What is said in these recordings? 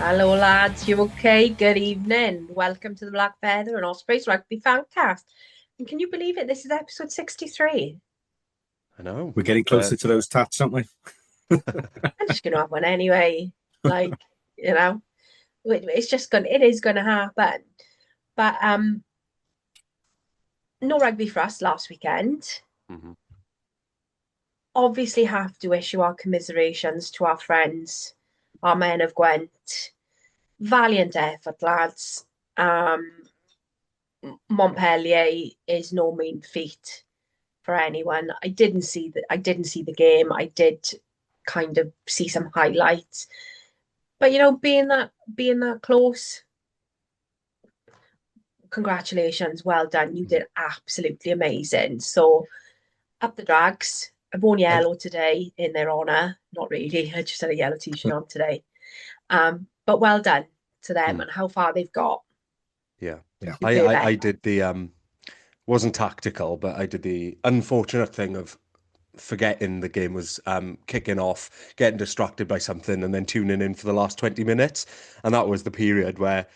Hello, lads. You okay? Good evening. Welcome to the Black Feather and Ospreys Rugby Fancast. And can you believe it? This is episode 63. I know. We're getting closer to those tats, aren't we? I'm just going to have one anyway. Like, you know, it is going to happen. But no rugby for us last weekend. Mhm. Obviously have to issue our commiserations to our friends, our men of Gwent. Valiant effort, lads. Montpellier is no mean feat for anyone. I didn't see the game. I did kind of see some highlights. But being that close, congratulations, well done. You did absolutely amazing. So up the drags. I've worn Well, yellow today in their honour. Not really. I just had a yellow t-shirt on today. But well done to them Mm. and how far they've got. Yeah. yeah. You I, play I better. I did the wasn't tactical, but I did the unfortunate thing of forgetting the game was kicking off, getting distracted by something, and then tuning in for the last 20 minutes. And that was the period where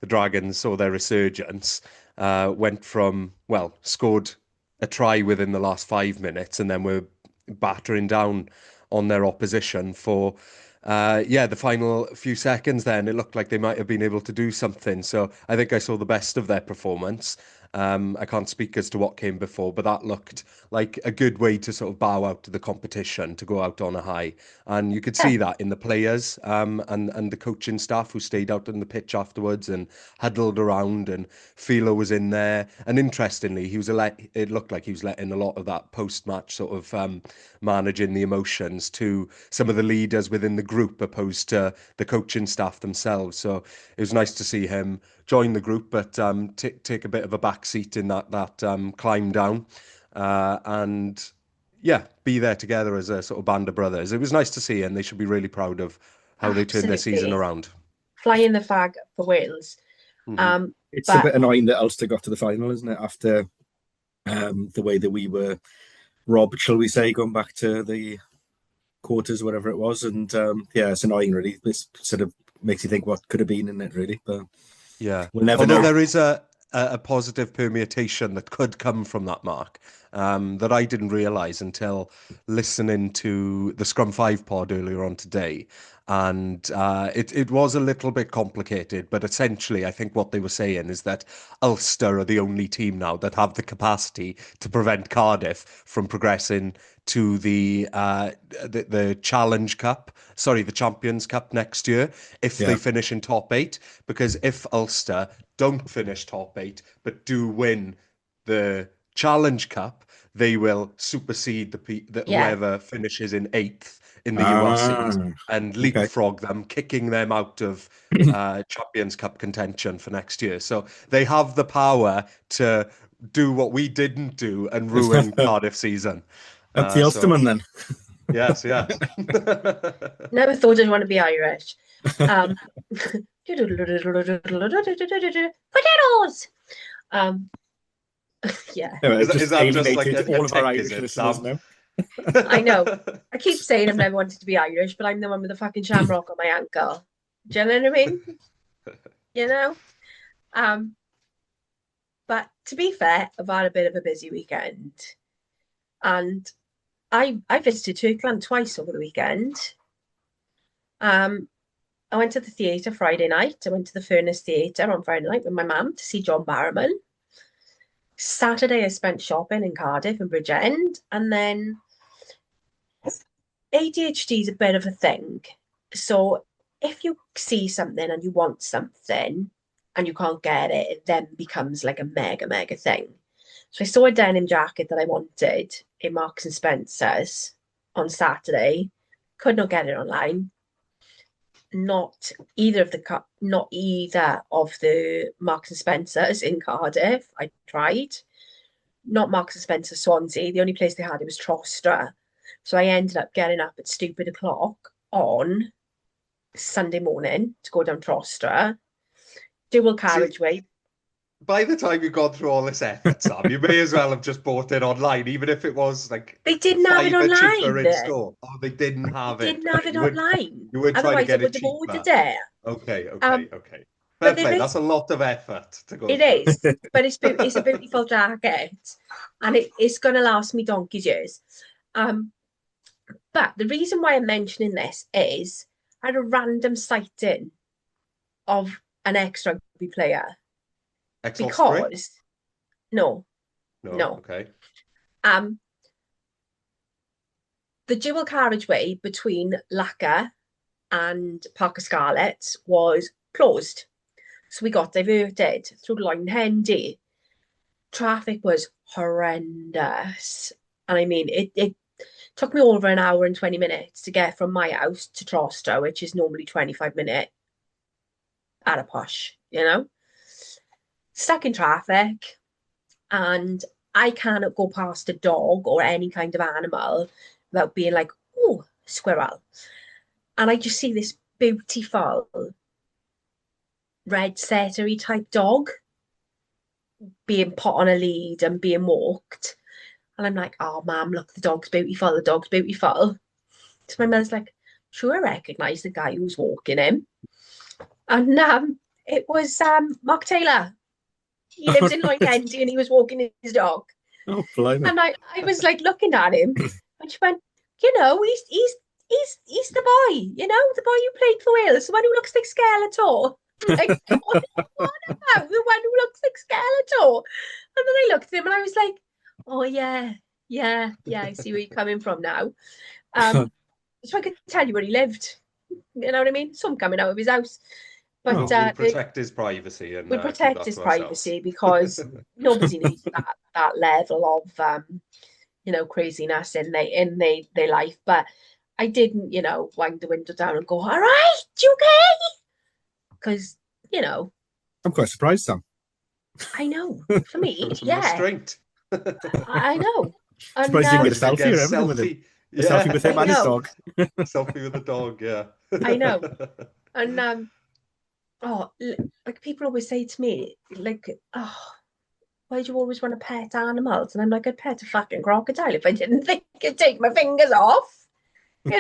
the Dragons saw their resurgence, went from, well, scored a try within the last 5 minutes, and then were battering down on their opposition for the final few seconds then it looked like they might have been able to do something. So I think I saw the best of their performance. I can't speak as to what came before, but that looked like a good way to sort of bow out to the competition, to go out on a high. And you could Yeah, see that in the players and the coaching staff who stayed out on the pitch afterwards and huddled around. And Philo was in there. And interestingly, it looked like he was letting a lot of that post-match sort of managing the emotions to some of the leaders within the group opposed to the coaching staff themselves. So it was nice to see him join the group, but take a bit of a back seat in that climb down, and yeah, be there together as a sort of band of brothers. It was nice to see, and they should be really proud of how they turned their season absolutely. around. Flying the flag for Wales. Hmm. Um, It's a but bit annoying that Ulster got to the final, isn't it? After the way that we were robbed, shall we say, going back to the quarters, whatever it was. And yeah, it's annoying, really. This sort of makes you think what could have been in it, really. But Yeah. we'll never Although know. there is a positive permutation that could come from that, Mark, that I didn't realise until listening to the Scrum 5 pod earlier on today. And it was a little bit complicated, but essentially, I think what they were saying is that Ulster are the only team now that have the capacity to prevent Cardiff from progressing to the Challenge Cup, sorry, the Champions Cup next year if they Yeah. finish in top eight. Because if Ulster don't finish top eight but do win the Challenge Cup, they will supersede yeah, whoever finishes in eighth in the URCs Ah, and okay. leapfrog them, kicking them out of Champions Cup contention for next year. So they have the power to do what we didn't do and ruin Cardiff season. Up the So Ulsterman then. yes, yes. never thought I'd want to be Irish. Um, potatoes. Um, yeah, Anyway, Is I've that, is just that just like alienated a all of our tick, is Irish it, listeners Sam? now. I know. I keep saying I've never wanted to be Irish, but I'm the one with the fucking shamrock on my ankle. Do you know what I mean? You know? Um, but to be fair, I've had a bit of a busy weekend. And I visited Turkland twice over the weekend. Um, I went to the theatre Friday night. I went to the Furnace Theatre on Friday night with my mum to see John Barrowman. Saturday, I spent shopping in Cardiff and Bridgend. And then ADHD is a bit of a thing. So if you see something and you want something and you can't get it, it then becomes like a mega, mega thing. So I saw a denim jacket that I wanted in Marks and Spencer's on Saturday. Could not get it online. Not either of the Marks and Spencers in Cardiff. I tried. Not Marks and Spencer Swansea. The only place they had it was Trostra. So I ended up getting up at stupid o'clock on Sunday morning to go down Trostra, dual See, carriageway. by the time you've gone through all this effort, Sam, you may as well have just bought it online, even if it was like They didn't have it £5 cheaper online. in store. Oh, they didn't have They it. didn't have Okay, it online. you weren't trying to Otherwise, I get it would have cheaper. ordered it. Okay. Fair But play. That's a lot of effort to go it through. is, but it's a beautiful jacket, and it's going to last me donkey's years. But the reason why I'm mentioning this is I had a random sighting of an ex-rugby player Ex-Osprey? because no, Okay. The dual carriageway between Lacca and Parc y Scarlets was closed. So we got diverted through Ymlaen Hendy. Traffic was horrendous. And I mean, it took me over an hour and 20 minutes to get from my house to Trostre, which is normally 25 minutes at a push, Stuck in traffic. And I cannot go past a dog or any kind of animal without being like, oh, squirrel. And I just see this beautiful red settery type dog being put on a lead and being walked. And I'm like, oh, Mum, look, the dog's beautiful. The dog's beautiful. So my mother's like, sure, I recognise the guy who's walking him. And it was Mark Taylor. He lives in Ymlaen Hendy and he was walking his dog. Oh, blimey. And I was like looking at him and she went, he's the boy, the boy who played for Wales, the one who looks like Skeletor. Like, what about the one who looks like Skeletor? And then I looked at him and I was like, oh yeah, I see where you're coming from now. So I could tell you where he lived. You know what I mean? Some coming out of his house. But we'll protect his privacy and we protect his privacy because nobody needs that level of craziness in their life. But I didn't, wind the window down and go, all right, you okay? Because, I'm quite surprised, Sam. I know. For me, yeah. Restraint. I know. And, surprised you didn't get a selfie or everything with him. A selfie with him and his dog. Selfie with the dog, yeah. I know. And like people always say to me, like, oh, why do you always want to pet animals? And I'm like, I'd pet a fucking crocodile if I didn't think it'd take my fingers off. I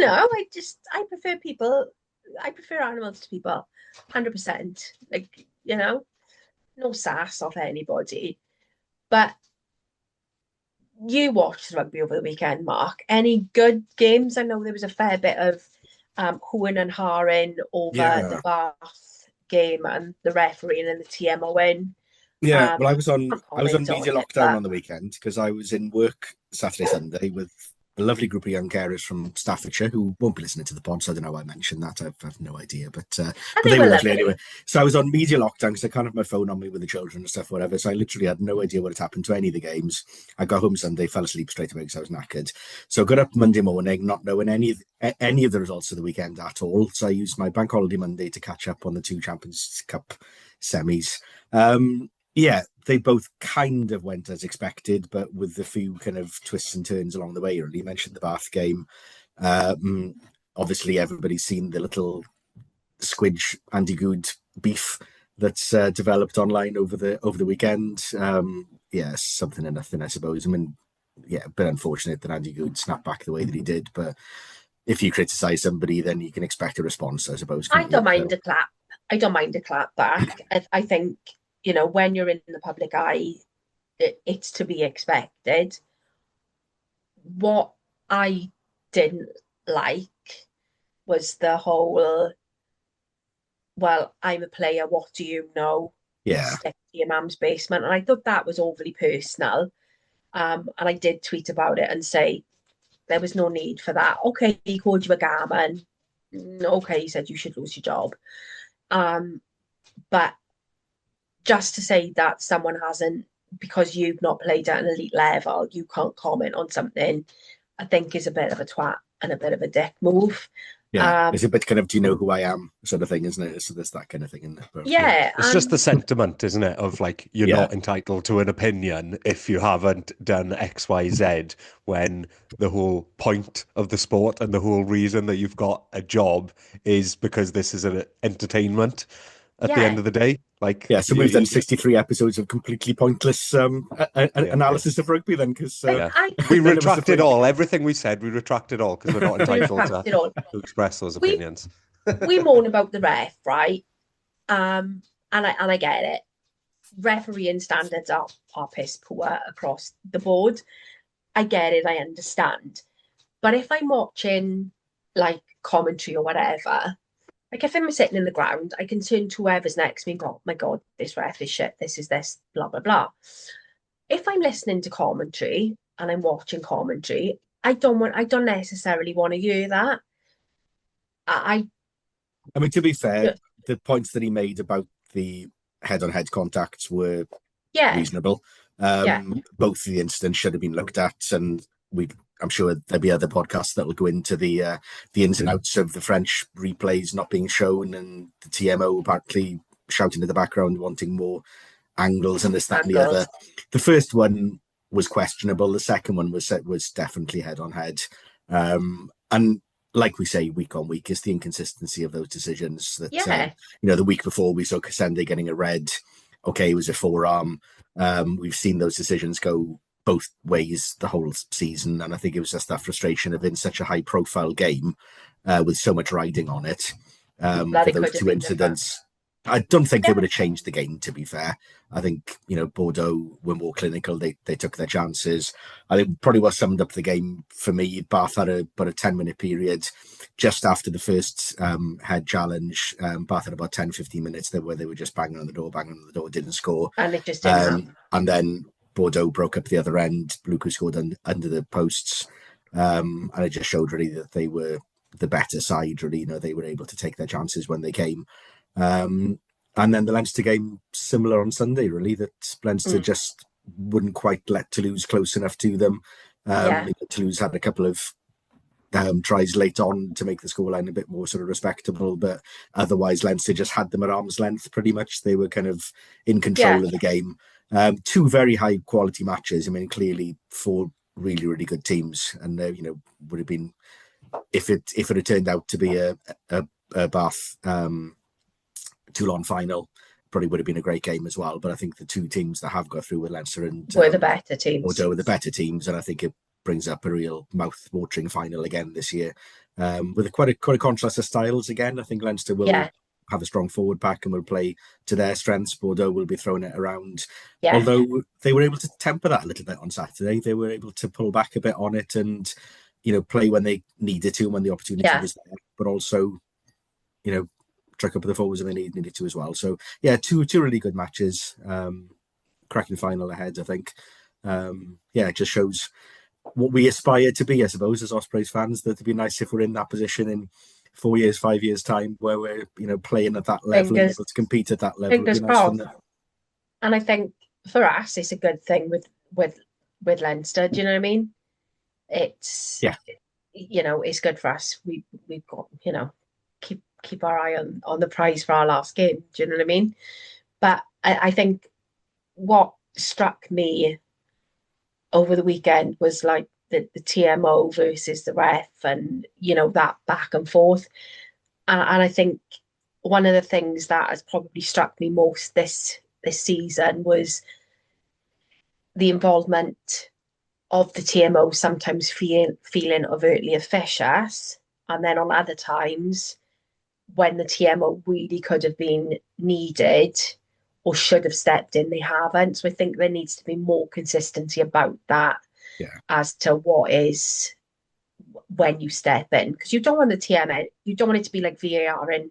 prefer animals to people, 100%. Like, no sass off anybody. But you watched rugby over the weekend, Mark. Any good games? I know there was a fair bit of hooing and hawing over the Bath game and the refereeing and the TMO win. Yeah, well, I was on media lockdown on the weekend because I was in work Saturday, Sunday with a lovely group of young carers from Staffordshire who won't be listening to the pod, so I don't know why I mentioned that. I have no idea, but they were lovely anyway. So I was on media lockdown because I can't have my phone on me with the children and stuff, whatever. So I literally had no idea what had happened to any of the games. I got home Sunday, fell asleep straight away because I was knackered. So I got up Monday morning, not knowing any of the results of the weekend at all. So I used my bank holiday Monday to catch up on the 2 Champions Cup semis. Yeah, they both kind of went as expected, but with a few kind of twists and turns along the way. Really, you mentioned the Bath game. Obviously, everybody's seen the little squidge Andy Good beef that's developed online over the weekend. Something and nothing, I suppose. I mean, yeah, a bit unfortunate that Andy Good snapped back the way that he did, but if you criticise somebody, then you can expect a response, I suppose. I don't mind a clap. I don't mind a clap back. I think, when you're in the public eye, it's to be expected. What I didn't like was the whole, well, I'm a player, what do you know? Yeah. Stick to your mum's basement. And I thought that was overly personal. And I did tweet about it and say, there was no need for that. Okay, he called you a gammon. Okay, he said you should lose your job. But just to say that someone hasn't, because you've not played at an elite level, you can't comment on something, I think is a bit of a twat and a bit of a dick move. Yeah, it's a bit kind of, do you know who I am sort of thing, isn't it? So there's that kind of thing in there. But, yeah. It's just the sentiment, isn't it? Of like, you're not entitled to an opinion if you haven't done X, Y, Z, when the whole point of the sport and the whole reason that you've got a job is because this is an entertainment. at the end of the day. Like, yeah, so we've done 63 episodes of completely pointless analysis of rugby then, because we retract it all. Everything we said, we retract it all because we're not entitled to express those opinions. We moan about the ref, right? And I get it. Refereeing standards are piss poor across the board. I get it, I understand. But if I'm watching like commentary or whatever, like if I'm sitting in the ground, I can turn to whoever's next to me and go, oh my God, this ref is shit, this is this, blah, blah, blah. If I'm listening to commentary and I'm watching commentary, I don't necessarily want to hear that. I mean, to be fair, the points that he made about the head-on-head contacts were reasonable. Both of the incidents should have been looked at, and I'm sure there'll be other podcasts that will go into the ins and outs of the French replays not being shown, and the TMO apparently shouting in the background wanting more angles and this, that, and the other. The first one was questionable. The second one was definitely head-on-head. And like we say, week on week, is the inconsistency of those decisions. That the week before we saw Kasende getting a red. Okay, it was a forearm. We've seen those decisions go both ways the whole season, and I think it was just that frustration of in such a high-profile game with so much riding on it for those two incidents. I don't think they would have changed the game, to be fair. I think, Bordeaux were more clinical. They took their chances. I think probably what summed up the game for me, Bath had about a 10-minute period just after the first head challenge. Bath had about 10, 15 minutes there where they were just banging on the door, didn't score. And it just didn't happen. And then Bordeaux broke up the other end. Luku scored under the posts. And it just showed really that they were the better side, really. They were able to take their chances when they came. And then the Leinster game, similar on Sunday, really, that Leinster just wouldn't quite let Toulouse close enough to them. Toulouse had a couple of tries late on to make the scoreline a bit more sort of respectable, but otherwise Leinster just had them at arm's length pretty much. They were kind of in control of the game. Two very high quality matches. I mean, clearly 4 really, really good teams, and would have been, if it had turned out to be a Bath Toulon final, probably would have been a great game as well. But I think the two teams that have got through with Leinster and were the better teams. Bordeaux were the better teams, and I think it brings up a real mouth-watering final again this year, with quite a contrast of styles again. I think Leinster will have a strong forward pack and will play to their strengths. Bordeaux will be throwing it around. Although they were able to temper that a little bit on Saturday. They were able to pull back a bit on it and, play when they needed to, when the opportunity was there, but also, trick up the forwards when they needed to as well. So, two really good matches. Cracking final ahead, I think. It just shows what we aspire to be, I suppose, as Ospreys fans. That it'd be nice if we're in that position in 4 years, 5 years time, where we're playing at that level and able to compete at that level. Fingers crossed. And I think for us, it's a good thing with Leinster. Do you know what I mean? It's it's good for us. We've got keep our eye on the prize for our last game. Do you know what I mean? But I think what struck me over the weekend was like the TMO versus the ref, and that back and forth. And I think one of the things that has probably struck me most this season was the involvement of the TMO sometimes feeling overtly officious, and then on other times when the TMO really could have been needed or should have stepped in, they haven't. So I think there needs to be more consistency about that as to what is when you step in, because you don't want the TMO, you don't want it to be like VAR in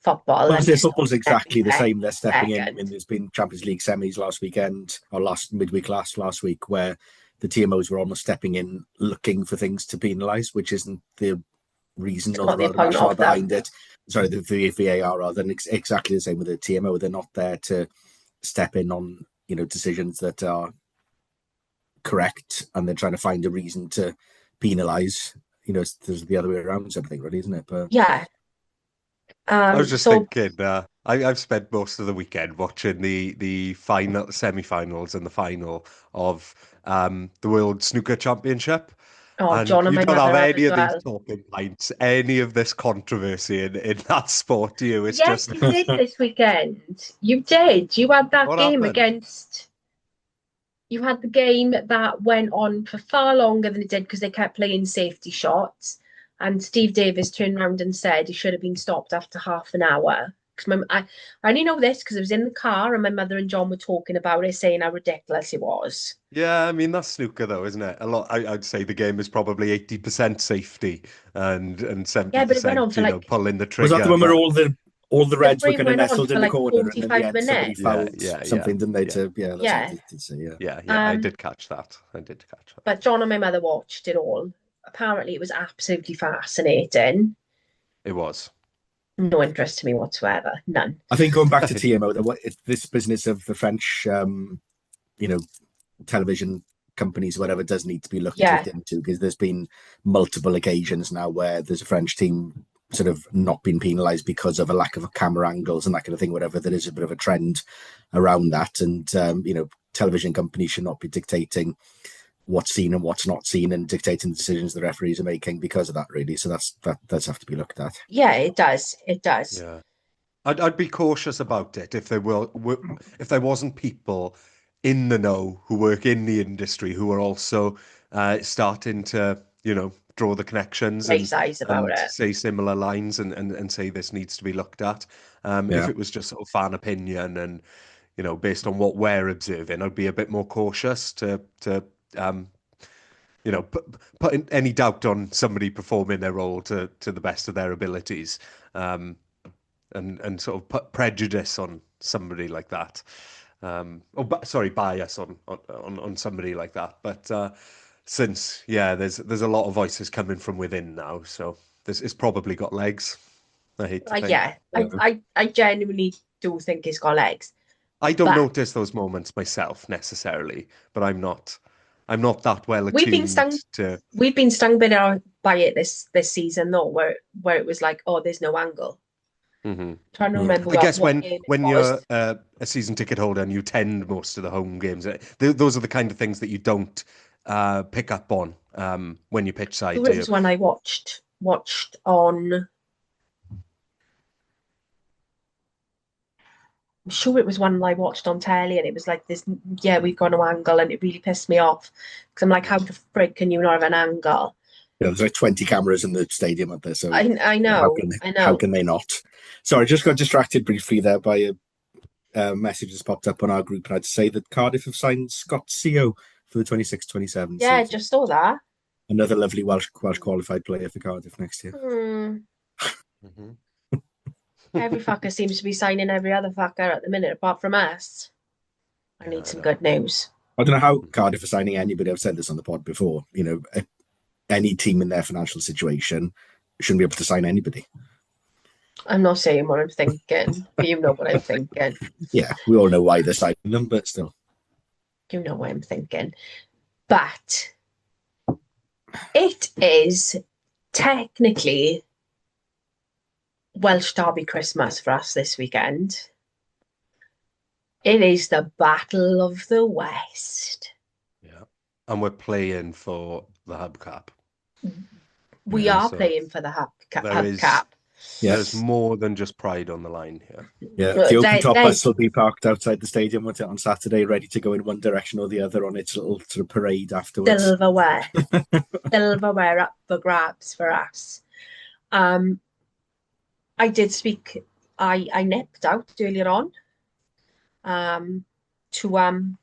football. Well, football's exactly the same. They're stepping in. I mean, there's been Champions League semis last weekend, or midweek last week, where the TMOs were almost stepping in looking for things to penalise, which isn't the reason or the rationale behind it. Sorry, the VAR rather than exactly the same with the TMO. They're not there to step in on decisions that are correct, and they're trying to find a reason to penalise. There's the other way around, sort of thing, really, isn't it? But I was just thinking. I've spent most of the weekend watching the final, semi-finals, and the final of the World Snooker Championship. Oh, And John and you my don't mother have have any as of these well. talking points, any of this controversy in that sport, do you? It's Yes, just, you did this weekend. You did. You had that what game happened? against. You had the game that went on for far longer than it did because they kept playing safety shots. And Steve Davis turned around and said he should have been stopped after half an hour. Because I only know this because I was in the car and my mother and John were talking about it, saying how ridiculous it was. Yeah, I mean, that's snooker though, isn't it? A lot, I'd say the game is probably 80% safety and Yeah, but it went 70%, on for like pulling the Was that the trigger. one where But all the the Reds were frame kind of went on nestled for in the like corner, and then 45 somebody minutes. yeah, fouled yeah, yeah, something, didn't they? yeah, That's what Yeah. they did say. Yeah. yeah, I did catch that. I did catch that. But John and my mother watched it all. Apparently it was absolutely fascinating. It was. No interest to me whatsoever. None. I think going back to TMO, this business of the French, you know, television companies, whatever, does need to be looked Yeah. into, because there's been multiple occasions now where there's a French team sort of not been penalised because of a lack of camera angles and that kind of thing. Whatever, there is a bit of a trend around that, and television companies should not be dictating what's seen and what's not seen and dictating the decisions the referees are making because of that, really. So that does have to be looked at. Yeah, it does. It does. Yeah. I'd be cautious about it if if there wasn't people in the know who work in the industry who are also starting to draw the connections Raise eyes about and it. say similar lines and say this needs to be looked at. If Yeah. it was just sort of fan opinion and based on what we're observing, I'd be a bit more cautious to um, put any doubt on somebody performing their role to the best of their abilities. And sort of put prejudice on somebody like that, sorry, bias on somebody like that. But since there's a lot of voices coming from within now, so this is probably got legs. I hate to think. Yeah, I genuinely do think it's got legs. I don't But notice those moments myself necessarily, but I'm not that well we've been attuned stung. to. We've been stung by it this season though, where it was like, oh, there's no angle. Mhm. Trying to remember I guess what game it when was. you're a season ticket holder and you attend most of the home games, those are the kind of things that you don't pick up on when you pitch side, Who do you? was one I watched on. I'm sure it was one I watched on telly, and it was like this. Yeah, we've got no angle, and it really pissed me off because I'm like, how the frig can you not have an angle? Yeah, there's like 20 cameras in the stadium up there, so I how know, can I how know. can they not? Sorry, I just got distracted briefly there by a message that's popped up on our group, and I'd say that Cardiff have signed Scott Seo for the 26-27 Yeah, season. just saw that. Another lovely Welsh qualified player for Cardiff next year. Mhm. Every fucker seems to be signing every other fucker at the minute, apart from us. I Yeah, need I some know. good news. I don't know how Cardiff are signing anybody. I've said this on the pod before. Any team in their financial situation shouldn't be able to sign anybody. I'm not saying what I'm thinking, but you know what I'm thinking. Yeah, we all know why they're signing them, but still. You know what I'm thinking. But it is technically Welsh Derby Christmas for us this weekend. It is the Battle of the West. Yeah, and we're playing for the hubcap. We Yeah, are so playing for the there is hubcap. there's more than just pride on the line here. Yeah, the open top They, bus will be parked outside the stadium on Saturday, ready to go in one direction or the other on its little sort of parade afterwards. silverware. Silverware up for grabs for us. I did speak, I nipped out earlier on to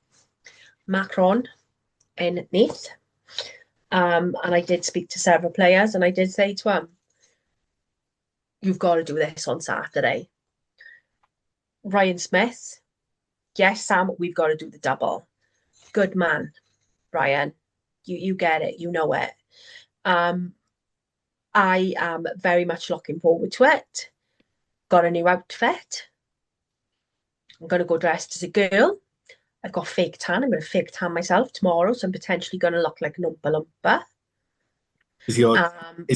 Macron in Neath. And I did speak to several players and I did say to them, you've got to do this on Saturday. Ryan Smith, yes, Sam, we've got to do the double. Good man, Ryan. You get it, you know it. I am very much looking forward to it. Got a new outfit. I'm going to go dressed as a girl. I've got fake tan. I'm going to fake tan myself tomorrow, so I'm potentially going to look like an Oompa Loompa. Is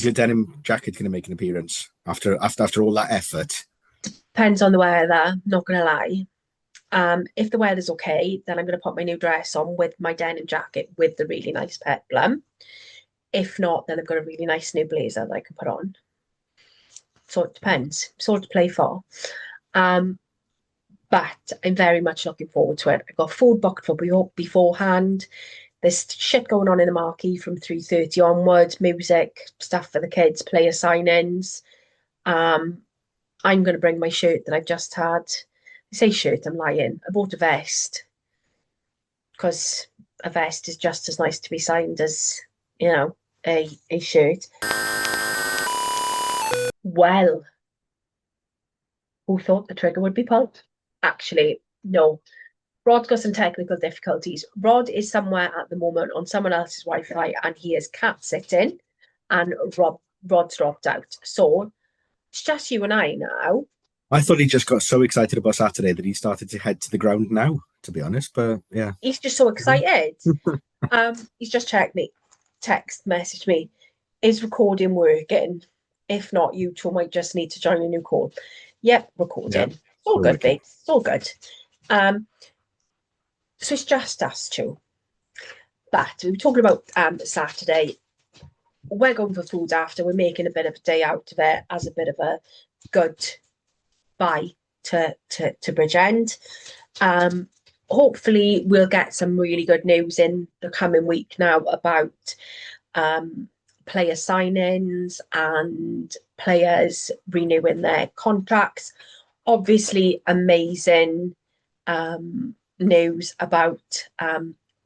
your denim jacket going to make an appearance after all that effort? Depends on the weather, not going to lie. If the weather's okay, then I'm going to put my new dress on with my denim jacket with the really nice peplum. If not, then I've got a really nice new blazer that I can put on. So it depends. Sort to play for. But I'm very much looking forward to it. I've got food booked for beforehand. There's shit going on in the marquee from 3:30 onwards, music, stuff for the kids, player sign-ins. I'm going to bring my shirt that I've just had. I say shirt, I'm lying. I bought a vest because a vest is just as nice to be signed as, a shirt. Well, who thought the trigger would be pulled? Actually, no. Rod's got some technical difficulties. Rod is somewhere at the moment on someone else's Wi-Fi and he is cat sitting and Rod's dropped out. So it's just you and I now. I thought he just got so excited about Saturday that he started to head to the ground now, to be honest. But yeah. He's just so excited. He's just text messaged me. Is recording working? If not, you two might just need to join a new call. Yep, recording. Yep. All good, babe. It's all good. So it's just us two. But we were talking about Saturday. We're going for food after. We're making a bit of a day out of it as a bit of a good bye to Bridgend. Hopefully we'll get some really good news in the coming week now about player sign-ins and players renewing their contracts. Obviously, amazing news about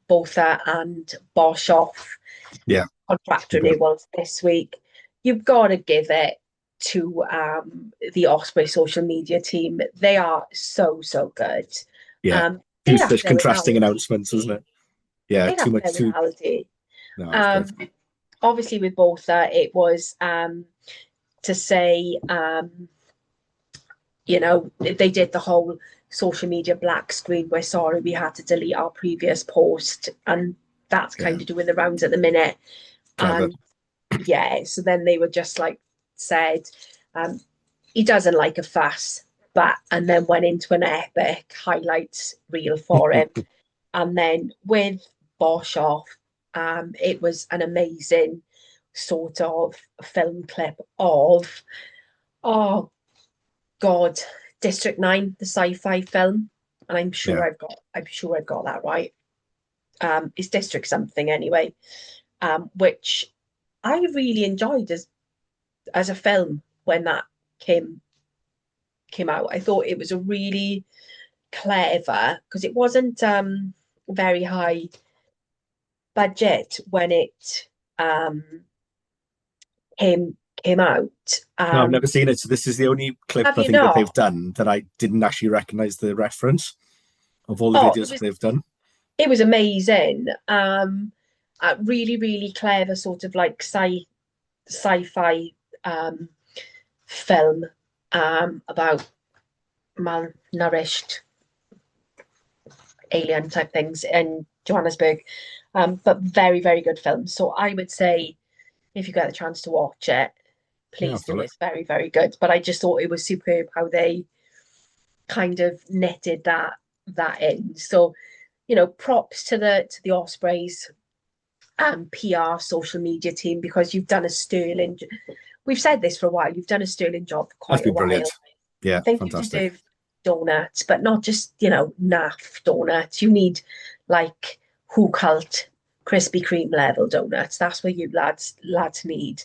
Botha and Boshoff contract renewals this week. You've got to give it to the Osprey social media team. They are so good. There's contrasting announcements, isn't it? Yeah, too much reality. No, obviously with Botha, it was to say they did the whole social media black screen. We're sorry we had to delete our previous post, and that's kind of doing the rounds at the minute. And so then they were just like said he doesn't like a fuss, and then went into an epic highlights reel for him. And then with Boshoff, it was an amazing sort of film clip of District 9, the sci-fi film, and I'm sure I've got that right. It's District something anyway, which I really enjoyed as a film when that came out. I thought it was a really clever, because it wasn't very high budget when it came out. No, I've never seen it. So this is the only clip I think that they've done that I didn't actually recognise the reference of all the videos that they've done. It was amazing. A really, really clever sort of like sci-fi film about malnourished alien type things in Johannesburg. But very, very good film. So I would say if you get the chance to watch it, please do. It's very, very good. But I just thought it was superb how they kind of knitted that in. So, props to the Ospreys PR social media team, because you've done a sterling. We've said this for a while. You've done a sterling job for quite a while. Brilliant. Yeah, I think fantastic. you deserve donuts, but not just naff donuts. You need like Who Cult Krispy Kreme level donuts. That's what you lads need.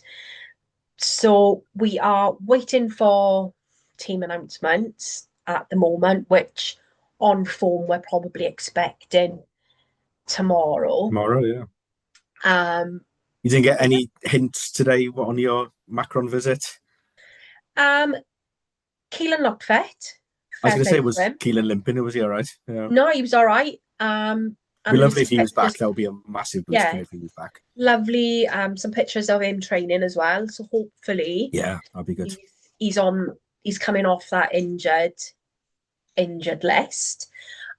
So we are waiting for team announcements at the moment, which on form we're probably expecting tomorrow. Yeah. You didn't get any hints today on your Macron visit? Keelan looked fit. I was going to say, was Keelan limping, or was he all right? Yeah. No, he was all right. It'd be lovely if he was back. That would be a massive boost if he was back. Lovely. Some pictures of him training as well. So hopefully, that'd be good. He's coming off that injured list.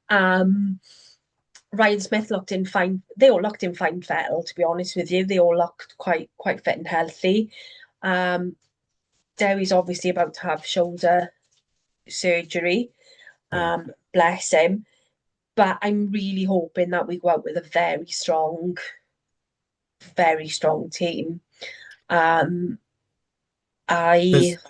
Ryan Smith looked in fine. They all looked in fine fettle, to be honest with you. They all looked quite fit and healthy. Dewi's obviously about to have shoulder surgery. Bless him. But I'm really hoping that we go out with a very strong very strong team. I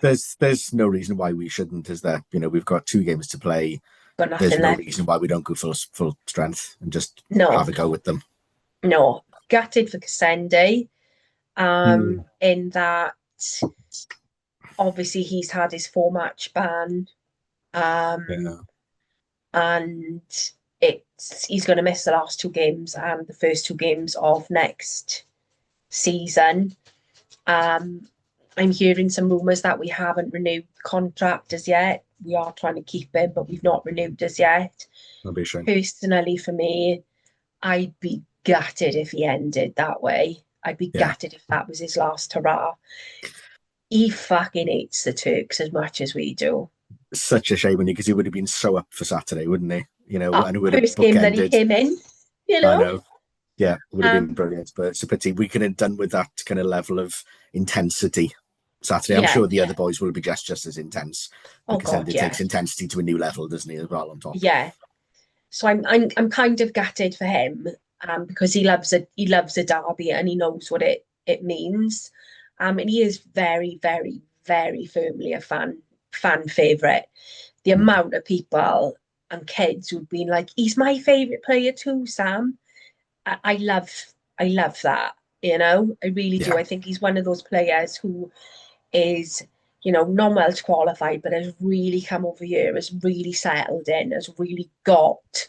There's no reason why we shouldn't, is there? We've got 2 games to play. got There's nothing no left. reason why we don't go full strength and just No, have a go with them. no, gutted for Kasende. In that obviously he's had his 4-match ban, Yeah. and he's going to miss the last 2 games and the first 2 games of next season. I'm hearing some rumours that we haven't renewed the contract as yet. We are trying to keep him, but we've not renewed as yet. That'll be a shame. Personally, for me, I'd be gutted if he ended that way. I'd be gutted if that was his last hurrah. He fucking hates the Turks as much as we do. Such a shame, because he would have been so up for Saturday, wouldn't he? And it would have First game that he came in, I know. Yeah, it would have been brilliant, but it's a pity. We could have done with that kind of level of intensity Saturday. I'm sure the other boys will be just as intense. Because it takes intensity to a new level, doesn't he, as well, on top? Yeah. So I'm kind of gutted for him, because he loves a derby and he knows what it means. And he is very, very, very firmly a fan favourite. The amount of people and kids who've been like, he's my favourite player too, Sam. I love that, I really do. I think he's one of those players who is, non-Welsh qualified, but has really come over here, has really settled in, has really got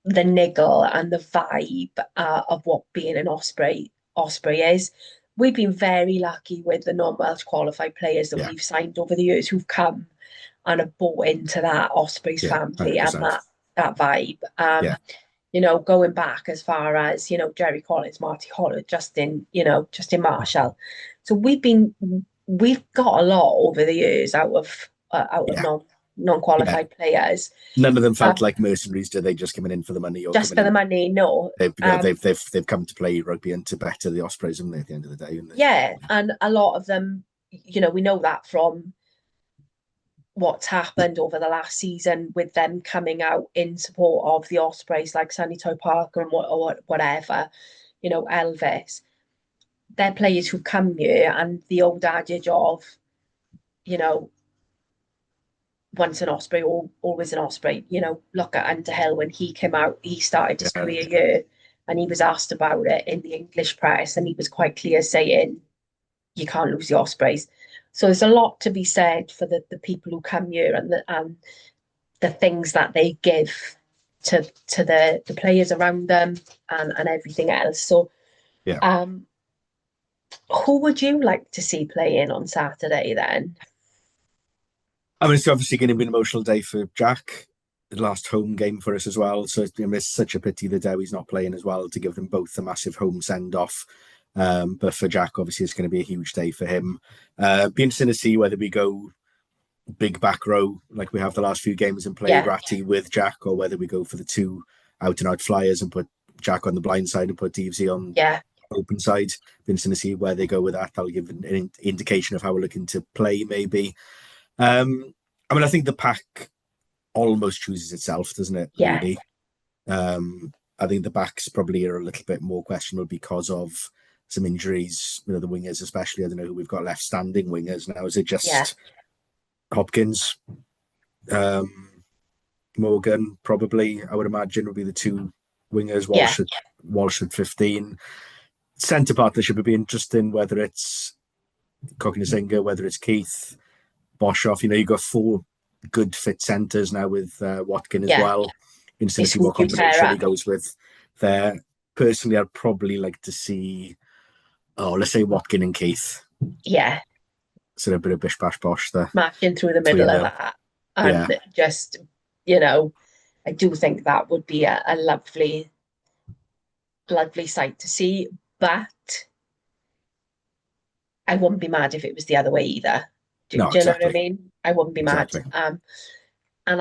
the niggle and the vibe of what being an Osprey is. We've been very lucky with the non-Welsh qualified players that we've signed over the years who've come and have bought into that Ospreys family 100%. And that vibe. Going back as far as, Jerry Collins, Marty Holloway, Justin Marshall. So we've got a lot over the years out of non-qualified players. None of them felt like mercenaries, did they? Just coming in for the money, or just for the money? No, they've come to play rugby and to better the Ospreys, haven't they? At the end of the day, and a lot of them, we know that from what's happened over the last season with them coming out in support of the Ospreys, like Sonny Toy Parker and whatever, Elvis. They're players who come here, and the old adage of, once an Osprey, always an Osprey. Look at Underhill when he came out, he started his career here, and he was asked about it in the English press, and he was quite clear saying, you can't lose the Ospreys. So there's a lot to be said for the people who come here and the things that they give to the players around them and everything else. So, who would you like to see play in on Saturday then? I mean, it's obviously going to be an emotional day for Jack. The last home game for us as well. So it's such a pity that Dewi's not playing as well, to give them both a massive home send-off. But for Jack, obviously, it's going to be a huge day for him. Be interesting to see whether we go big back row like we have the last few games and play Ratty with Jack, or whether we go for the 2 out-and-out flyers and put Jack on the blind side and put Dewi on open side. Be interesting to see where they go with that. That'll give an indication of how we're looking to play, maybe. I mean, I think the pack almost chooses itself, doesn't it? Yeah. Really. I think the backs probably are a little bit more questionable because of some injuries. The wingers especially. I don't know who we've got left standing wingers now. Is it just Hopkins, Morgan? Probably, I would imagine, would be the 2 wingers. Walsh at 15. Centre partnership would be interesting, whether it's Cognazinga, whether it's Keith, Boshoff. You've got 4 good fit centres now with Watkin as well. Interesting to see what combination he goes with there. Personally, I'd probably like to see, let's say Watkin and Keith. Yeah. Sort of a bit of bish bash bosh there. Matching through the middle of that. And just, I do think that would be a lovely sight to see. But I wouldn't be mad if it was the other way either. Do you know what I mean? I wouldn't be mad. And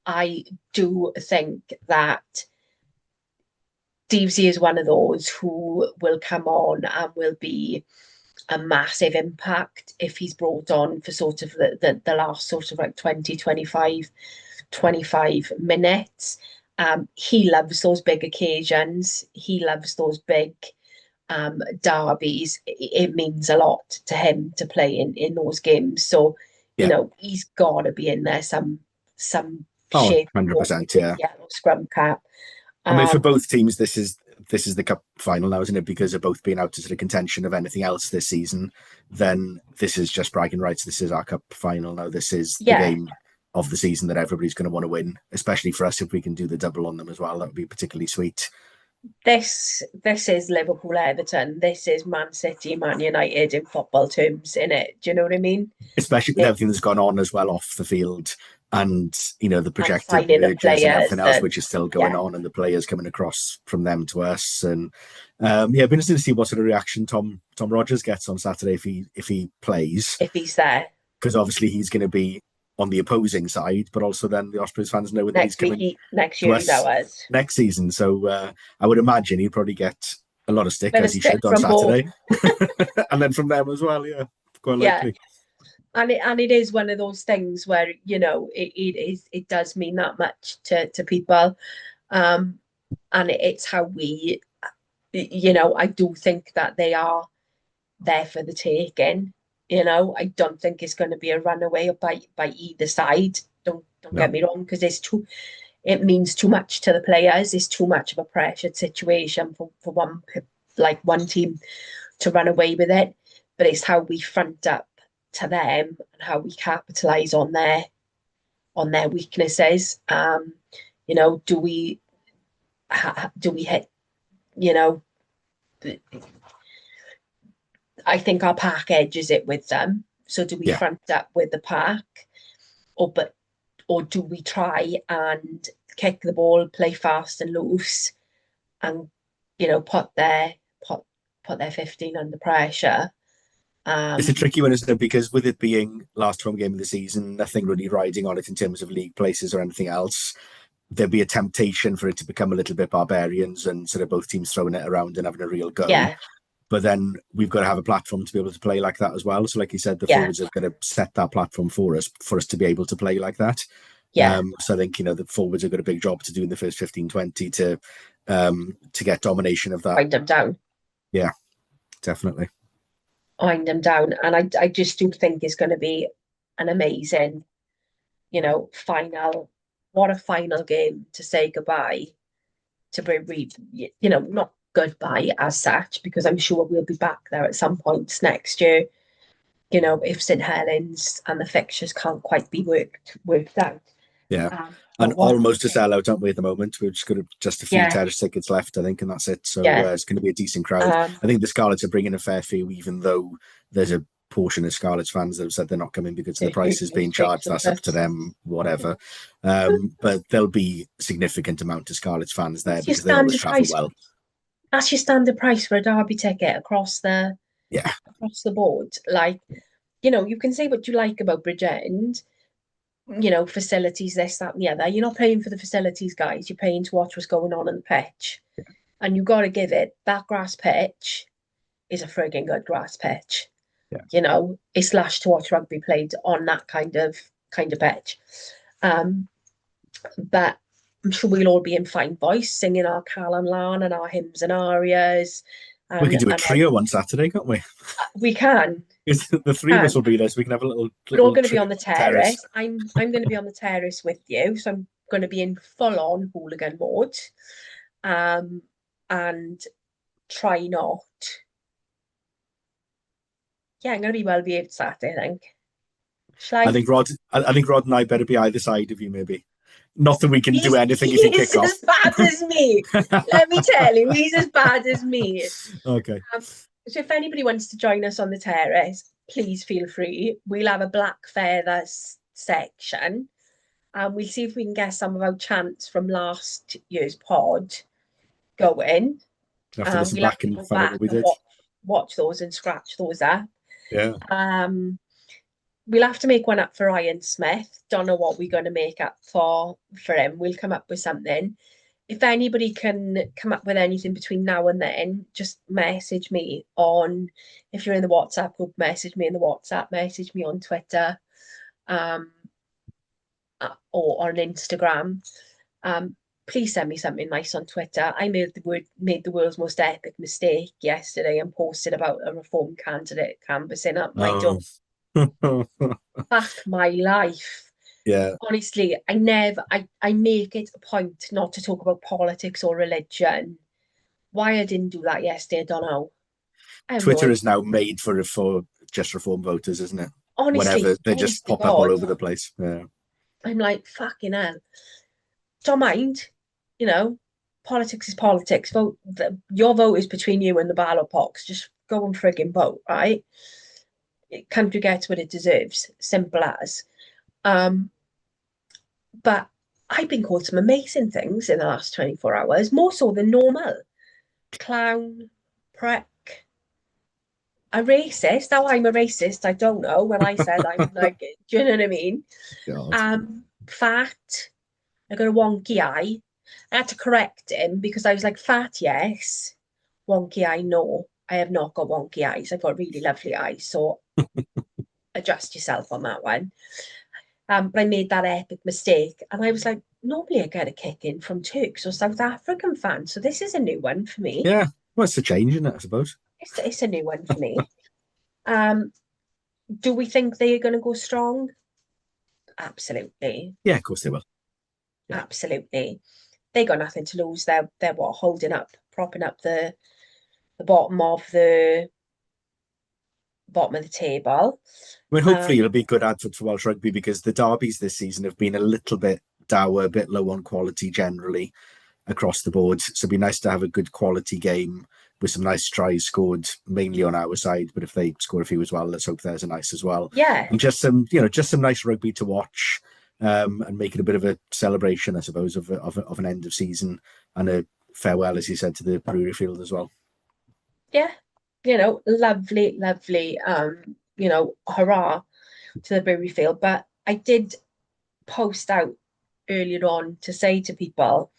I do think that Dewi is one of those who will come on and will be a massive impact if he's brought on for sort of the last sort of like 20, 25 minutes. He loves those big occasions. He loves those big derbies, it means a lot to him to play in those games. So, you Yeah. know, he's got to be in there some Oh, shape, 100%, yeah. yellow scrum cap. I mean, for both teams, this is the cup final now, isn't it? Because of both being out of the contention of anything else this season, then this is just bragging rights. This is our cup final now. This is the game of the season that everybody's going to want to win, especially for us if we can do the double on them as well. That would be particularly sweet. This is Liverpool Everton. This is Man City, Man United in football terms, innit? Do you know what I mean? Especially with everything that's gone on as well off the field, and you know the projected mergers and everything else, which is still going on, and the players coming across from them to us, and it'd be interesting to see what sort of reaction Tom Rogers gets on Saturday if he plays, if he's there, because obviously he's going to be on the opposing side, but also then the Ospreys fans know that he's coming next year he's ours next season. So I would imagine he'd probably get a lot of stick as he should on Saturday, and then from them as well. Yeah, quite likely. And it is one of those things where, you know, it does mean that much to people, and it's how we, you know, I do think that they are there for the taking. You know, I don't think it's going to be a runaway by either side. Don't get me wrong, because it means too much to the players. It's too much of a pressured situation for one team to run away with it. But it's how we front up to them and how we capitalise on their weaknesses. You know, do we hit? You know, I think our pack edges it with them. So do we front up with the pack, or do we try and kick the ball, play fast and loose, and you know put their 15 under pressure? It's a tricky one, isn't it? Because with it being last home game of the season, nothing really riding on it in terms of league places or anything else, there'd be a temptation for it to become a little bit barbarians and sort of both teams throwing it around and having a real go. Yeah. But then we've got to have a platform to be able to play like that as well. So like you said, the forwards have got to set that platform for us to be able to play like that. Yeah. So I think, you know, the forwards have got a big job to do in the first 15-20 to get domination of that. Wind them down. Yeah, definitely. Wind them down. And I just do think it's going to be an amazing, you know, final. What a final game to say goodbye to Brewery, you know, not goodbye as such, because I'm sure we'll be back there at some points next year. You know, if St Helens and the fixtures can't quite be worked out. Yeah, and almost a sellout, aren't we, at the moment? We've just got just a few terrace tickets left, I think, and that's it. So it's going to be a decent crowd. I think the Scarlets are bringing a fair few, even though there's a portion of Scarlets fans that have said they're not coming because the price is being charged. That's up to them, whatever. But there'll be a significant amount of Scarlets fans there because they always travel well. That's your standard price for a derby ticket across the board. Like, you know, you can say what you like about Bridgend, you know, facilities, this, that, and the other. You're not paying for the facilities, guys. You're paying to watch what's going on the pitch. Yeah. And you've got to give it, that grass pitch is a frigging good grass pitch. Yeah. You know, it's lush to watch rugby played on that kind of pitch. But I'm sure we'll all be in fine voice singing our Callan Lan and our hymns and arias. We could do a trio on Saturday, can't we? We can. The three of us will be there, so we can have a little. We're all going to be on the terrace. I'm going to be on the terrace with you, so I'm going to be in full-on hooligan mode, and try not. Yeah, I'm going to be well behaved Saturday, I think. I think Rod and I better be either side of you, maybe. Not that we can do anything if you kick off. He's as bad as me. Let me tell you, he's as bad as me. Okay. So if anybody wants to join us on the terrace, please feel free. We'll have a black feather section, and we'll see if we can get some of our chants from last year's pod going. We'll have to listen back and find out what we did. Watch those and scratch those up. Yeah. We'll have to make one up for Ryan Smith. Don't know what we're going to make up for him. We'll come up with something. If anybody can come up with anything between now and then, just message me on, if you're in the WhatsApp group, message me in the WhatsApp, message me on Twitter, or on Instagram. please send me something nice on Twitter. I made the world's most epic mistake yesterday and posted about a Reform candidate canvassing up my door. Fuck my life. Yeah. Honestly, I make it a point not to talk about politics or religion. Why I didn't do that yesterday, I don't know. Twitter is now made for just Reform voters, isn't it? Honestly, Whenever they just pop up all over the place. Yeah. I'm like, fucking hell. Don't mind, politics is politics. Your vote is between you and the ballot box. Just go and frigging vote, right? Country gets what it deserves. Simple as. But I've been called some amazing things in the last 24 hours, more so than normal. Clown, prick, a racist. Now I'm a racist, I don't know. When I said I'm like, do you know what I mean? God. Fat. I got a wonky eye. I had to correct him because I was like, fat, yes. Wonky eye, no. I have not got wonky eyes. I've got really lovely eyes. So adjust yourself on that one. But I made that epic mistake. And I was like, normally I get a kick in from Turks or South African fans. So this is a new one for me. Yeah. Well, it's a change, isn't it, I suppose? It's a new one for me. Do we think they're going to go strong? Absolutely. Yeah, of course they will. Yeah. Absolutely. They got nothing to lose. They're what, propping up the bottom of the table. I mean, hopefully it'll be good advert for Welsh rugby because the derbies this season have been a little bit dour, a bit low on quality generally across the board. So it'd be nice to have a good quality game with some nice tries scored, mainly on our side. But if they score a few as well, let's hope theirs are nice as well. Yeah. And just some nice rugby to watch, and make it a bit of a celebration, I suppose, of an end of season and a farewell, as you said, to the Brewery Field as well. Yeah. Lovely, hurrah to the Brewery Field. But I did post out earlier on to say to people,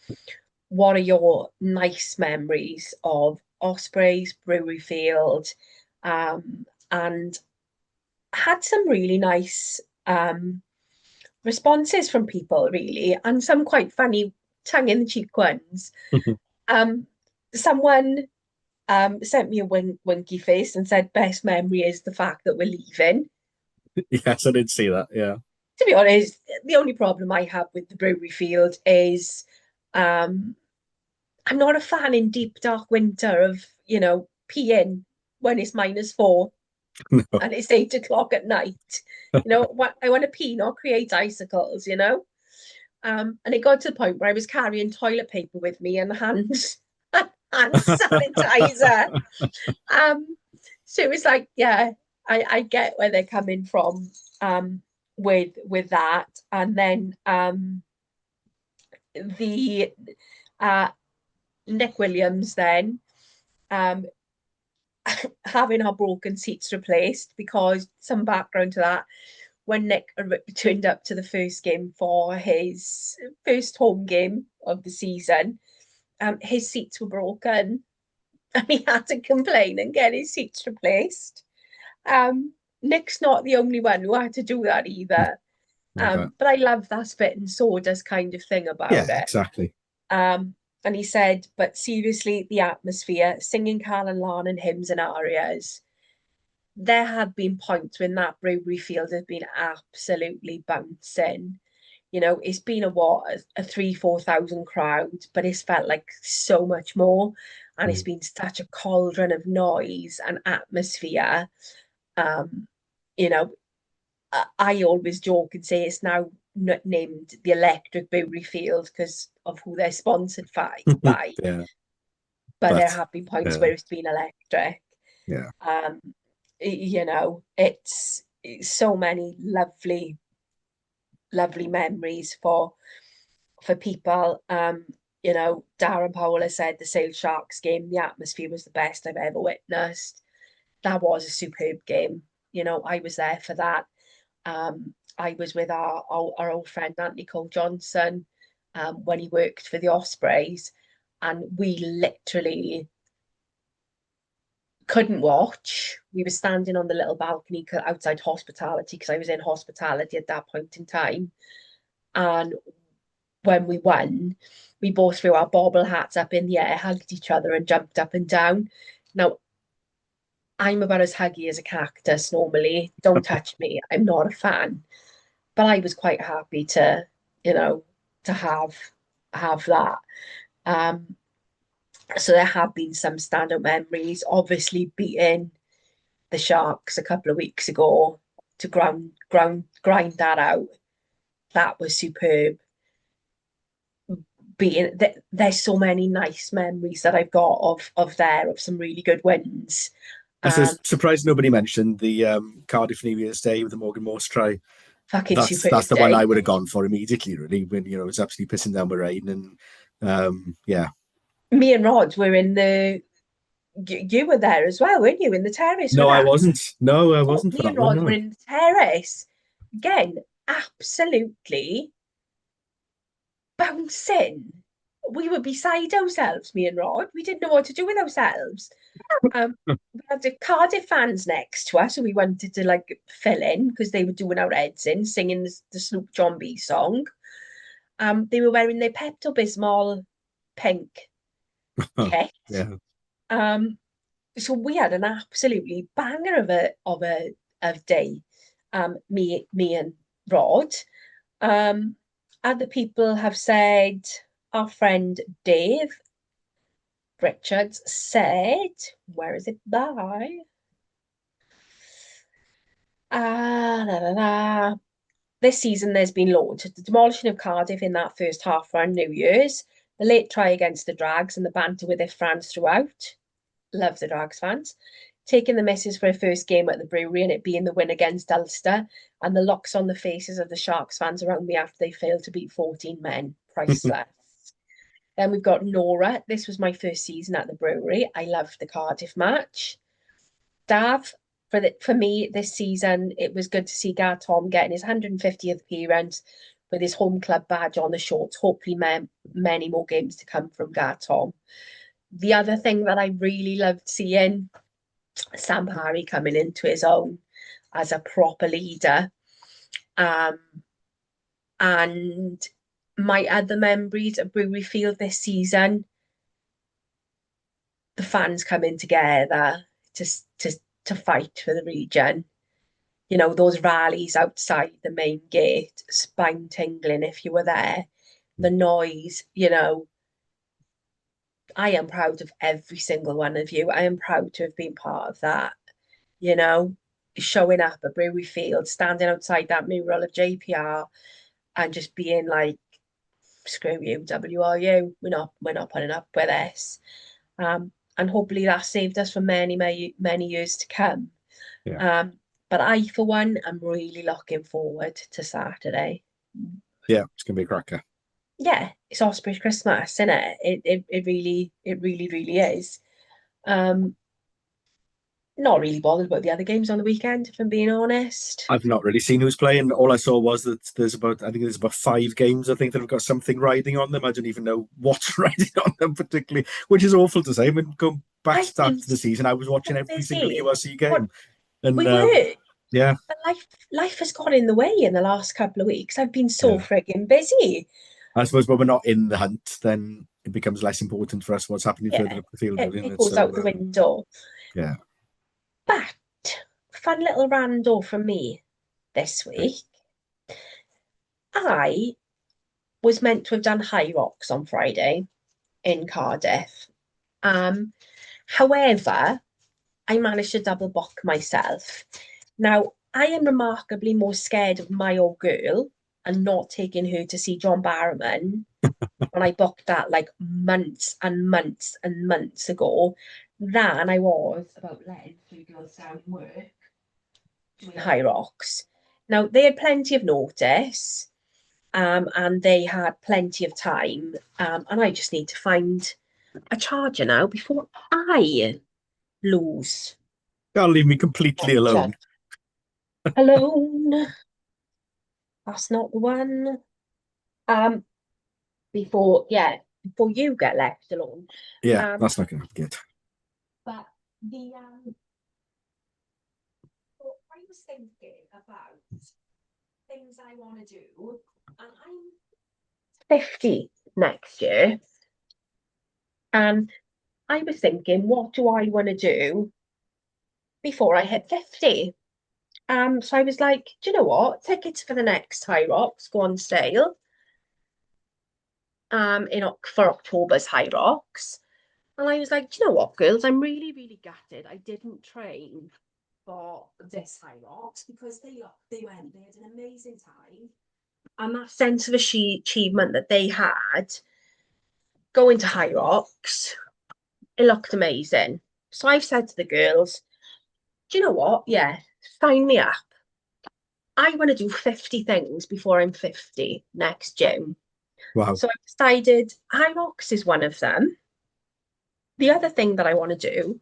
what are your nice memories of Ospreys, Brewery Field, and had some really nice responses from people, really, and some quite funny tongue-in-cheek ones. Someone sent me a winky face and said best memory is the fact that we're leaving. Yes, I did see that. Yeah. To be honest, the only problem I have with the Brewery Field is I'm not a fan in deep dark winter of peeing when it's -4 No. and it's 8 o'clock at night. I want to pee, not create icicles. And it got to the point where I was carrying toilet paper with me and hand sanitizer. So it was like, yeah, I get where they're coming from with that. And then the Nick Williams then having our broken seats replaced, because some background to that, when Nick turned up to the first game for his first home game of the season, his seats were broken and he had to complain and get his seats replaced. Nick's not the only one who had to do that either. But I love that spit and sawdust kind of thing about it. Yeah, exactly. And he said, but seriously, the atmosphere, singing Calan Lan and hymns and arias, there have been points when that Brewery Field has been absolutely bouncing. It's been a 3,000-4,000 crowd, but it's felt like so much more. And it's been such a cauldron of noise and atmosphere. I always joke and say it's now named the Electric Brewery Field because of who they're sponsored by. Yeah. But there have been points where it's been electric. Yeah. It's so many lovely memories for people. Darren Powell has said the Sale Sharks game, the atmosphere was the best I've ever witnessed. That was a superb game. I was there for that. I was with our old friend Anthony Cole Johnson when he worked for the Ospreys, and we literally couldn't watch. We were standing on the little balcony outside hospitality because I was in hospitality at that point in time, and when we won, we both threw our bobble hats up in the air, hugged each other, and jumped up and down. Now, I'm about as huggy as a cactus normally. Don't touch me. I'm not a fan. But I was quite happy to, to have that. So there have been some standout memories. Obviously, beating the Sharks a couple of weeks ago to grind that out. That was superb. There's so many nice memories that I've got of some really good wins. I was surprised nobody mentioned the Cardiff New Year's Day with the Morgan Morse try. Fucking That's superb the day. one I would have gone for immediately, really, when it was absolutely pissing down with rain. And yeah. Me and Rod were in the you were there as well, weren't you? In the terrace. No, I wasn't. No, I wasn't for Me that and Rod one. No. were in the terrace. Again, absolutely bouncing. We were beside ourselves, me and Rod. We didn't know what to do with ourselves. We had the Cardiff fans next to us, so we wanted to like fill in because they were doing our heads in, singing the Snoop John B song. They were wearing their Pepto Bismol pink kit. Yeah. So we had an absolutely banger of day. Me and Rod. Other people have said, our friend Dave Richards said, where is it by? This season there's been loads. The demolishing of Cardiff in that first half around New Year's, the late try against the Drags and the banter with their fans throughout. Love the Drags fans. Taking the misses for a first game at the Brewery and it being the win against Ulster, and the locks on the faces of the Sharks fans around me after they failed to beat 14 men. Priceless. Then we've got Nora. This was my first season at the Brewery. I loved the Cardiff match. Dav, for me this season, it was good to see Gar Tom getting his 150th appearance with his home club badge on the shorts. Hopefully many more games to come from Gar Tom. The other thing that I really loved seeing, Sam Harry coming into his own as a proper leader. And my other memories of Brewery Field this season, the fans coming together to fight for the region. Those rallies outside the main gate, spine tingling if you were there. The noise, I am proud of every single one of you. I am proud to have been part of that. Showing up at Brewery Field, standing outside that mural of JPR and just being like, screw you, WRU, we're not putting up with this. And hopefully that saved us for many, many, many years to come. Yeah. But I, for one, am really looking forward to Saturday. Yeah, it's gonna be a cracker. Yeah, it's Osprey's Christmas, isn't it? It really, really is. Not really bothered about the other games on the weekend, if I'm being honest. I've not really seen who's playing. All I saw was that there's about 5 games, I think, that have got something riding on them. I don't even know what's riding on them particularly, which is awful to say. I mean, going back to the season, I was watching every single URC game. And we were. Yeah. But life has got in the way in the last couple of weeks. I've been so frigging busy. I suppose when we're not in the hunt, then it becomes less important for us what's happening further up the field. It goes out the window. Yeah. But fun little rando from me this week. I was meant to have done High Rocks on Friday in Cardiff. However, I managed to double book myself. Now, I am remarkably more scared of my old girl and not taking her to see John Barrowman when I booked that like months and months and months ago than I was about letting 3 girls down work doing High Rocks. Now, they had plenty of notice and they had plenty of time and I just need to find a charger now before I lose. Can't leave me completely alone. Alone. That's not the one. Before you get left alone. Yeah, that's not going to be good. But I was thinking about things I want to do, and I'm 50 next year. And I was thinking, what do I want to do before I hit 50? So I was like, do you know what? Tickets for the next High Rocks go on sale for October's High Rocks. And I was like, do you know what, girls? I'm really, really gutted I didn't train for this High Rocks because they had an amazing time. And that sense of achievement that they had going to High Rocks, it looked amazing. So I've said to the girls, do you know what? Yeah, sign me up. I want to do 50 things before I'm 50 next June. Wow. So I decided High Rocks is one of them. The other thing that I want to do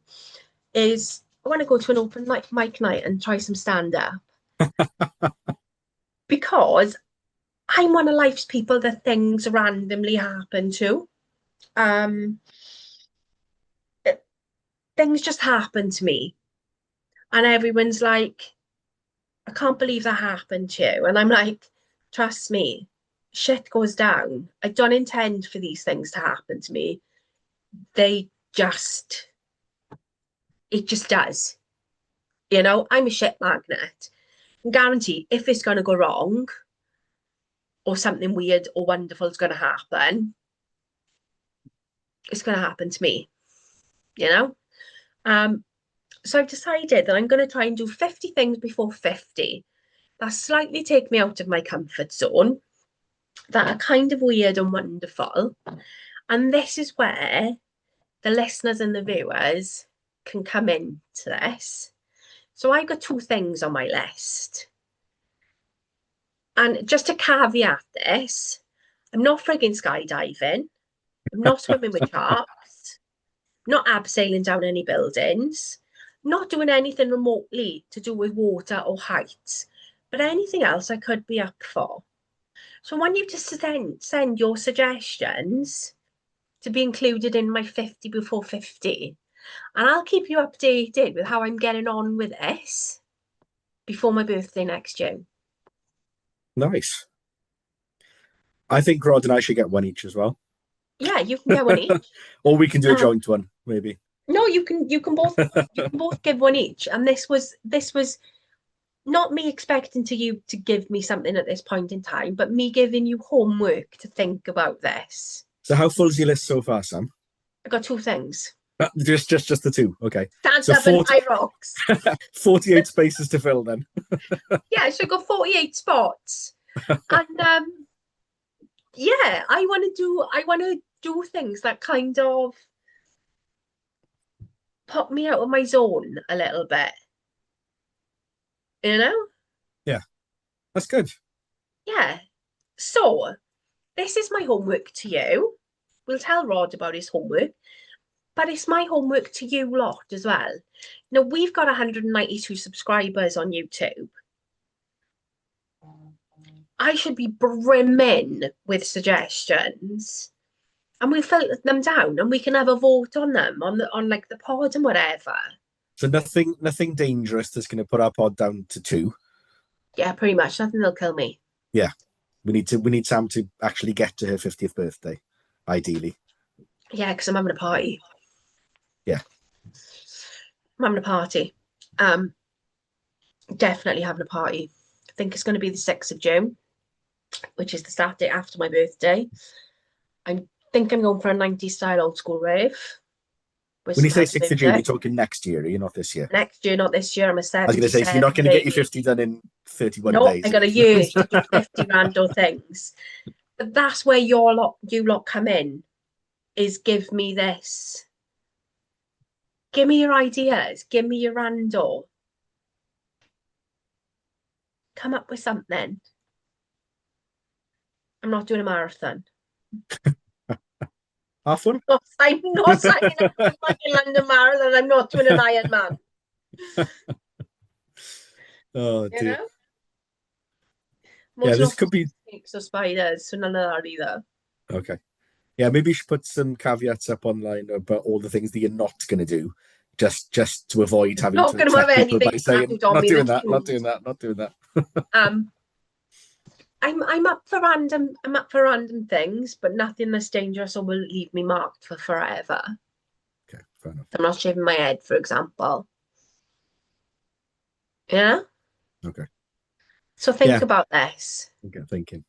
is I want to go to an open mic night and try some stand-up. Because I'm one of life's people that things randomly happen to. Things just happen to me. And everyone's like, I can't believe that happened to you. And I'm like, trust me, shit goes down. I don't intend for these things to happen to me. It just does. You know, I'm a shit magnet. I guarantee if it's going to go wrong or something weird or wonderful is going to happen, it's going to happen to me, you know? So I've decided that I'm going to try and do 50 things before 50 that slightly take me out of my comfort zone, that are kind of weird and wonderful. And this is where the listeners and the viewers can come into this. So I've got 2 things on my list. And just to caveat this, I'm not frigging skydiving. I'm not swimming with sharks. Not abseiling down any buildings. Not doing anything remotely to do with water or heights. But anything else I could be up for. So I want you to send your suggestions to be included in my 50 before 50. And I'll keep you updated with how I'm getting on with this before my birthday next year. Nice. I think Rod and I should get one each as well. Yeah, you can get one each. Or we can do a joint one, maybe. No, you can both give one each. And this was not me expecting you to give me something at this point in time, but me giving you homework to think about this. So how full's your list so far, Sam? I got 2 things. Just the 2. Okay. Stand up and High Rocks. 48 spaces to fill then. Yeah, so I got 48 spots. And yeah, I want to do things that kind of pop me out of my zone a little bit. You know? Yeah. That's good. Yeah. So this is my homework to you. We'll tell Rod about his homework, but it's my homework to you lot as well. Now, we've got 192 subscribers on YouTube. I should be brimming with suggestions, and we'll filter them down, and we can have a vote on them on like the pod and whatever. So nothing dangerous that's going to put our pod down to 2. Yeah, pretty much. Nothing that'll kill me. Yeah. We need Sam to actually get to her 50th birthday, ideally. Yeah, because I'm having a party. Yeah. I'm having a party. Definitely having a party. I think it's going to be the 6th of June, which is the Saturday after my birthday. I think I'm going for a 90s style old school rave. When you say 6th of June, you're talking next year, are you? Not this year? Next year, not this year. I'm a 7. I was going to say, so you're not going to get your 50 done in 31 days. I got a year to do 50 random things. But that's where you lot come in, is give me this. Give me your ideas. Give me your rando. Come up with something. I'm not doing a marathon. Half one? I'm not signing up for the London Marathon. I'm not doing an Ironman. Oh, You dear. know? Yeah, this could be snakes or spiders, so none of that either. Okay. Yeah, maybe you should put some caveats up online about all the things that you're not going to do, just to avoid having Not to going to have attack people anything by saying, tattooed on not me doing that's that, not doing that, not doing that. I'm up for random things, but nothing that's dangerous or will leave me marked for forever. Okay, fair enough. I'm not shaving my head, for example. Yeah. Okay. So think Yeah. about this. Okay, thinking.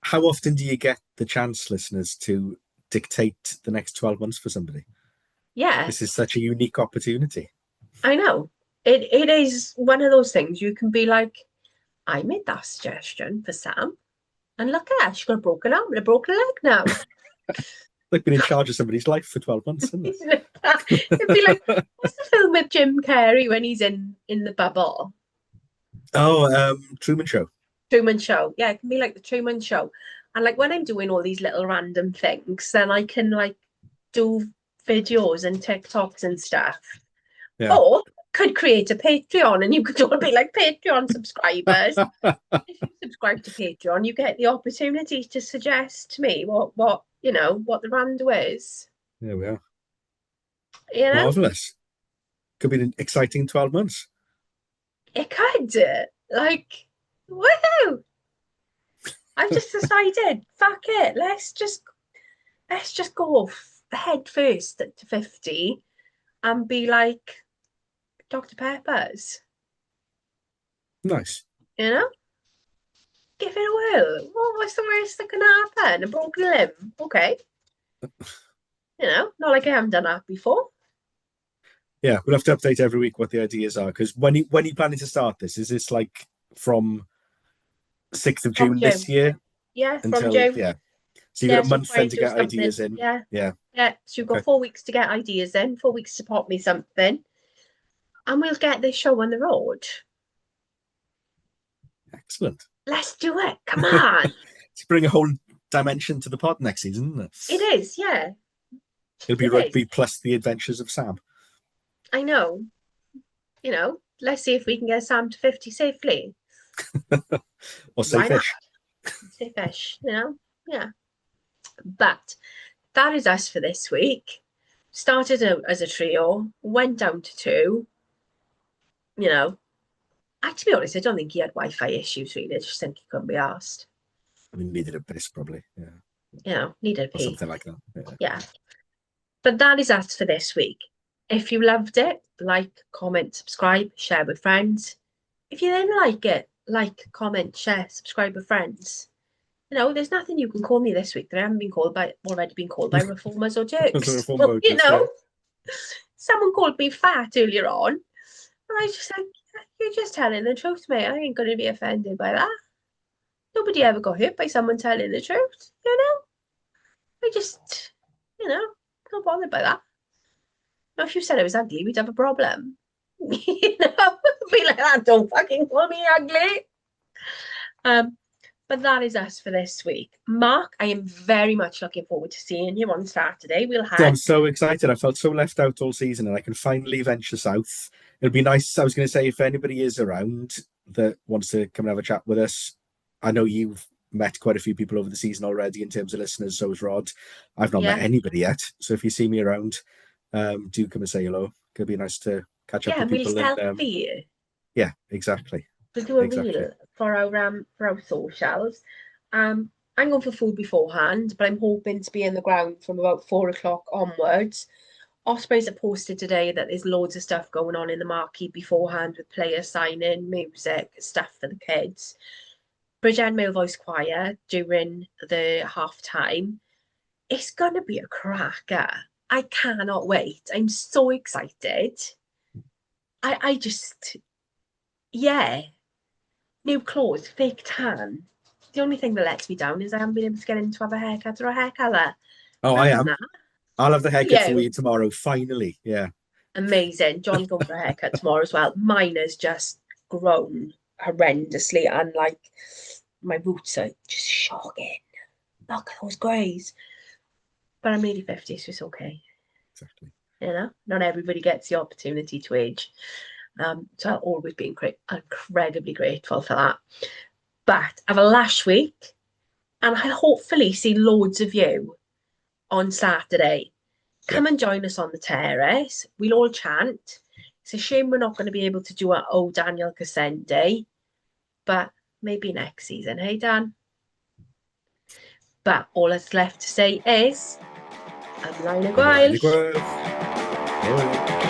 How often do you get the chance, listeners, to dictate the next 12 months for somebody? Yeah, This is such a unique opportunity. I know. It is one of those things you can be like, I made that suggestion for Sam, and look at her, she's got a broken arm and a broken leg now. Like being in charge of somebody's life for 12 months, isn't it? It'd be like, what's the film with Jim Carrey when he's in the bubble? Oh, Truman Show. Truman Show. Yeah, it can be like the Truman Show. And like when I'm doing all these little random things, then I can like do videos and TikToks and stuff. Yeah. Or could create a Patreon and you could all be like Patreon subscribers. If you subscribe to Patreon, you get the opportunity to suggest to me what what the rando is. There we are. You know? Marvellous. Could be an exciting 12 months. It could. Like, woohoo! I've just decided, fuck it. Let's just go head first to 50 and be like Dr. Peppers. Nice. You know? Give it a whirl. What's the worst that can happen? A broken limb. Okay. You know, not like I haven't done that before. Yeah, we'll have to update every week what the ideas are. Because when you planning to start this? Is this like from 6th of June this year? Yeah, until, from June. Yeah. So you've got a month then to get something. ideas in. Yeah. Yeah. Yeah. So you've got 4 weeks to get ideas in, 4 weeks to pop me something. And we'll get this show on the road. Excellent. Let's do it. Come on. To bring a whole dimension to the pod next season, isn't it? It is, yeah. It'll be rugby plus the adventures of Sam. I know. You know, let's see if we can get Sam to 50 safely. Or say fish. Say fish, you know? Yeah. But that is us for this week. Started as a trio, went down to 2. You know, to be honest, I don't think he had Wi-Fi issues really. I just think he couldn't be asked. I mean, needed a piss probably. Yeah. You know, needed a pee. Or something like that. Yeah. But that is us for this week. If you loved it, like, comment, subscribe, share with friends. If you didn't like it, like, comment, share, subscribe with friends. You know, there's nothing you can call me this week that I haven't already been called by reformers or jerks. Well, you know, someone called me fat earlier on, and I was just like, you're just telling the truth, mate. I ain't going to be offended by that. Nobody ever got hurt by someone telling the truth, you know? I just, you know, not bothered by that. Now, if you said I was ugly, we'd have a problem. You know, be like that. Don't fucking call me ugly. But that is us for this week. Mark, I am very much looking forward to seeing you on Saturday. I'm so excited. I felt so left out all season, and I can finally venture south. It'll be nice. I was going to say, if anybody is around that wants to come and have a chat with us, I know you've met quite a few people over the season already in terms of listeners. So has Rod. I've not met anybody yet. So if you see me around, do come and say hello. It'll be nice to catch up with people. Yeah, exactly. To do a reel for our socials. I'm going for food beforehand, but I'm hoping to be in the ground from about 4 o'clock onwards. Ospreys have posted today that there's loads of stuff going on in the marquee beforehand with players signing, music, stuff for the kids. Bridgend Male Voice Choir during the half time. It's going to be a cracker. I cannot wait. I'm so excited. I just, yeah. New clothes, fake tan. The only thing that lets me down is I haven't been able to get in to have a haircut or a hair colour. Oh, I am. I'll have the haircut for you tomorrow, finally. Yeah. Amazing. John's going for a haircut tomorrow as well. Mine has just grown horrendously, and like my roots are just shocking. Look at those greys. But I'm nearly 50, so it's okay. Exactly. You know, not everybody gets the opportunity to age. So I'll always be incredibly grateful for that. But have a lash week, and I'll hopefully see loads of you on Saturday. Come and join us on the terrace. We'll all chant. It's a shame we're not going to be able to do our old Daniel Cassende, but maybe next season, hey Dan? But all that's left to say is, Ymlaen y Ymlaen y Gweilch. Gweilch. Hwyl.